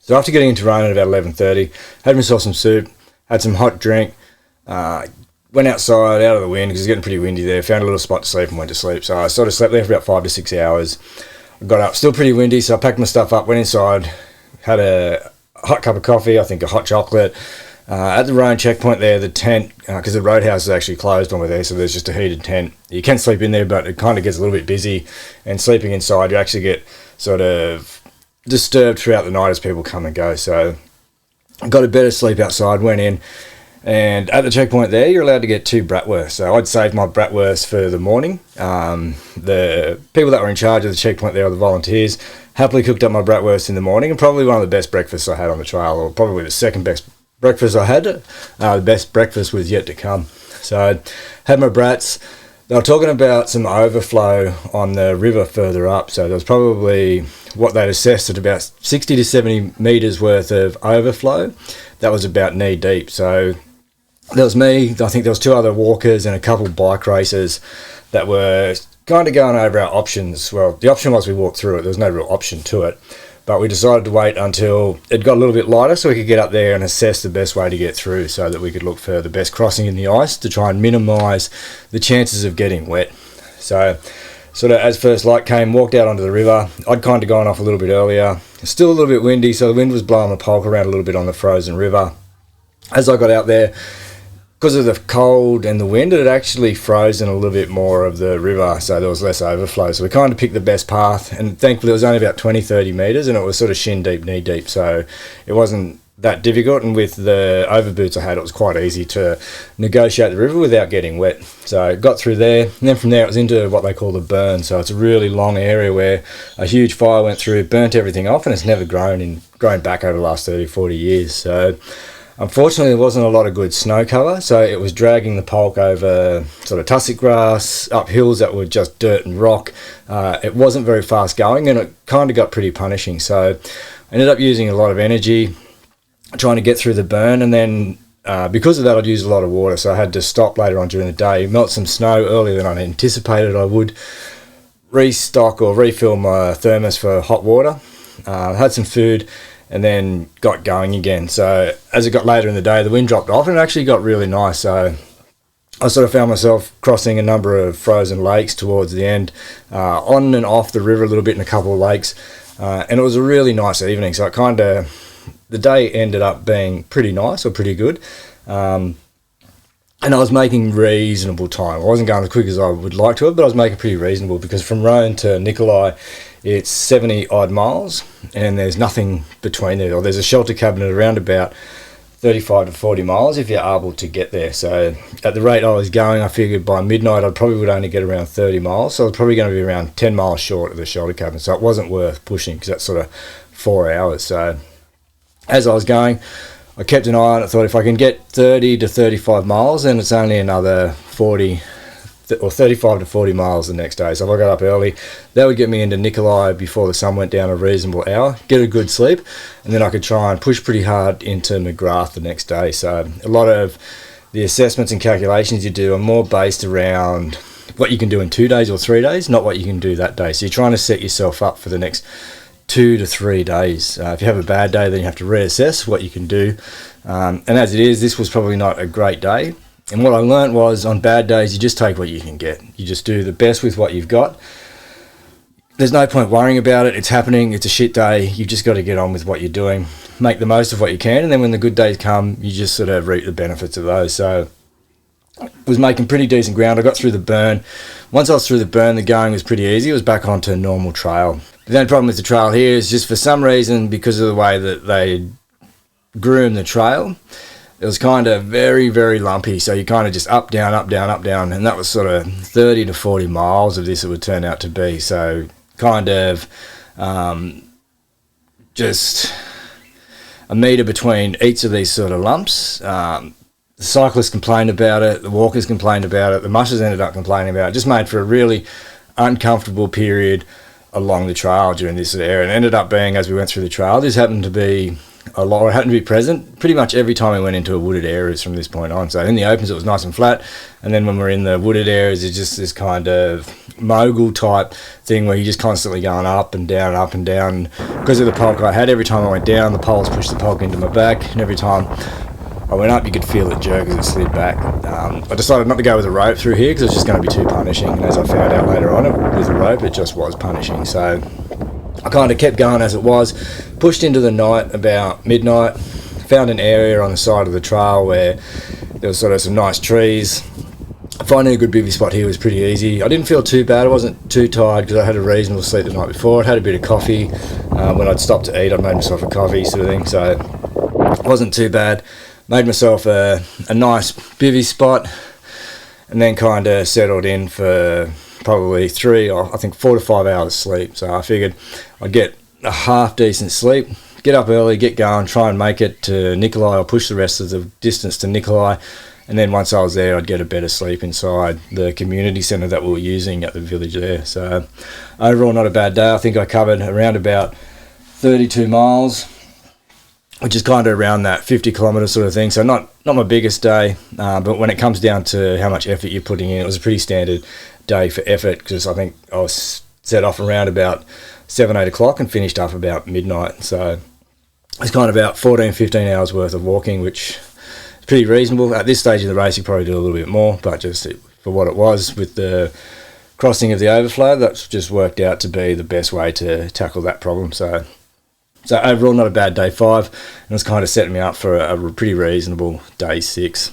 So after getting into Rohn at about 11:30, had myself some soup, had some hot drink, went outside out of the wind because it was getting pretty windy there, found a little spot to sleep and went to sleep. So I sort of slept there for about 5 to 6 hours. I got up, still pretty windy, so I packed my stuff up, went inside, had a hot cup of coffee, I think a hot chocolate. At the Rohn checkpoint there, the tent, because the roadhouse is actually closed when we're there, so there's just a heated tent. You can sleep in there, but it kind of gets a little bit busy, and sleeping inside, you actually get sort of disturbed throughout the night as people come and go. So I got a better sleep outside, went in, and at the checkpoint there, you're allowed to get 2 bratwursts. So I'd saved my bratwurst for the morning. The people that were in charge of the checkpoint there, the volunteers, happily cooked up my bratwurst in the morning, and probably one of the best breakfasts I had on the trail, or probably the second best breakfast I had. The best breakfast was yet to come. So I had my brats. They were talking about some overflow on the river further up, so there was probably what they'd assessed at about 60 to 70 metres worth of overflow. That was about knee deep. So there was me, I think there was 2 other walkers and a couple bike racers that were kind of going over our options. Well, the option was we walked through it. There was no real option to it. But we decided to wait until it got a little bit lighter so we could get up there and assess the best way to get through so that we could look for the best crossing in the ice to try and minimise the chances of getting wet. So sort of as first light came, walked out onto the river. I'd kind of gone off a little bit earlier. Still a little bit windy, so the wind was blowing the polk around a little bit on the frozen river. As I got out there, because of the cold and the wind, it had actually frozen a little bit more of the river, so there was less overflow. So we kind of picked the best path, and thankfully it was only about 20-30 metres, and it was sort of shin deep, knee deep, so it wasn't that difficult. And with the overboots I had, it was quite easy to negotiate the river without getting wet. So I got through there, and then from there it was into what they call the burn. So it's a really long area where a huge fire went through, burnt everything off, and it's never grown back over the last 30-40 years. So unfortunately, there wasn't a lot of good snow cover, so it was dragging the polk over sort of tussock grass, up hills that were just dirt and rock. It wasn't very fast going, and it kind of got pretty punishing. So I ended up using a lot of energy trying to get through the burn, and then because of that, I'd use a lot of water, so I had to stop later on during the day, melt some snow earlier than I anticipated I would, restock or refill my thermos for hot water, had some food, and then got going again. So as it got later in the day, the wind dropped off and it actually got really nice. So I sort of found myself crossing a number of frozen lakes towards the end, on and off the river a little bit in a couple of lakes, and it was a really nice evening. So it kind of, the day ended up being pretty nice, or pretty good, and I was making reasonable time. I wasn't going as quick as I would like to have, but I was making pretty reasonable, because from Rohn to Nikolai, it's 70 odd miles, and there's nothing between there. Or there's a shelter cabin at around about 35 to 40 miles if you're able to get there. So at the rate I was going, I figured by midnight I probably would only get around 30 miles. So I was probably going to be around 10 miles short of the shelter cabin. So it wasn't worth pushing, because that's sort of 4 hours. So as I was going, I kept an eye on it. Thought if I can get 30 to 35 miles, then it's only another 40 or 35 to 40 miles the next day. So if I got up early, that would get me into Nikolai before the sun went down a reasonable hour, get a good sleep, and then I could try and push pretty hard into McGrath the next day. So a lot of the assessments and calculations you do are more based around what you can do in 2 days or 3 days, not what you can do that day. So you're trying to set yourself up for the next 2 to 3 days. If you have a bad day, then you have to reassess what you can do. And as it is, this was probably not a great day. And what I learned was, on bad days, you just take what you can get. You just do the best with what you've got. There's no point worrying about it. It's happening. It's a shit day. You've just got to get on with what you're doing. Make the most of what you can. And then when the good days come, you just sort of reap the benefits of those. So I was making pretty decent ground. I got through the burn. Once I was through the burn, the going was pretty easy. It was back onto a normal trail. The only problem with the trail here is just for some reason, because of the way that they groom the trail, it was kind of very, very lumpy. So you kind of just up, down, up, down, up, down. And that was sort of 30 to 40 miles of this it would turn out to be. So kind of just a metre between each of these sort of lumps. The cyclists complained about it. The walkers complained about it. The mushers ended up complaining about it. Just made for a really uncomfortable period along the trail during this area. And it ended up being, as we went through the trail, this happened to be a lot. I happened to be present pretty much every time I went into a wooded areas from this point on. So in the opens it was nice and flat, and then when we're in the wooded areas it's just this kind of mogul type thing where you're just constantly going up and down, up and down. Because of the pulk I had, every time I went down the poles pushed the pulk into my back, and every time I went up you could feel it jerk as it slid back. I decided not to go with a rope through here because it was just going to be too punishing, and as I found out later on, with a rope it just was punishing. So I kind of kept going as it was, pushed into the night about midnight, found an area on the side of the trail where there was sort of some nice trees. Finding a good bivvy spot here was pretty easy. I didn't feel too bad, I wasn't too tired because I had a reasonable sleep the night before. I'd had a bit of coffee. When I'd stopped to eat I'd made myself a coffee sort of thing, so it wasn't too bad. Made myself a nice bivvy spot and then kind of settled in for probably 4 to 5 hours sleep. So I figured I'd get a half decent sleep, get up early, get going, try and make it to Nikolai or push the rest of the distance to Nikolai, and then once I was there I'd get a better sleep inside the community centre that we were using at the village there. So overall not a bad day. I think I covered around about 32 miles, which is kind of around that 50 kilometre sort of thing. So not my biggest day, but when it comes down to how much effort you're putting in, it was a pretty standard day for effort, because I think I was set off around about 7-8 o'clock and finished up about midnight. So it's kind of about 14-15 hours worth of walking, which is pretty reasonable. At this stage of the race you probably do a little bit more, but just for what it was with the crossing of the overflow, that's just worked out to be the best way to tackle that problem. So overall not a bad day 5, and it's kind of setting me up for a pretty reasonable day 6.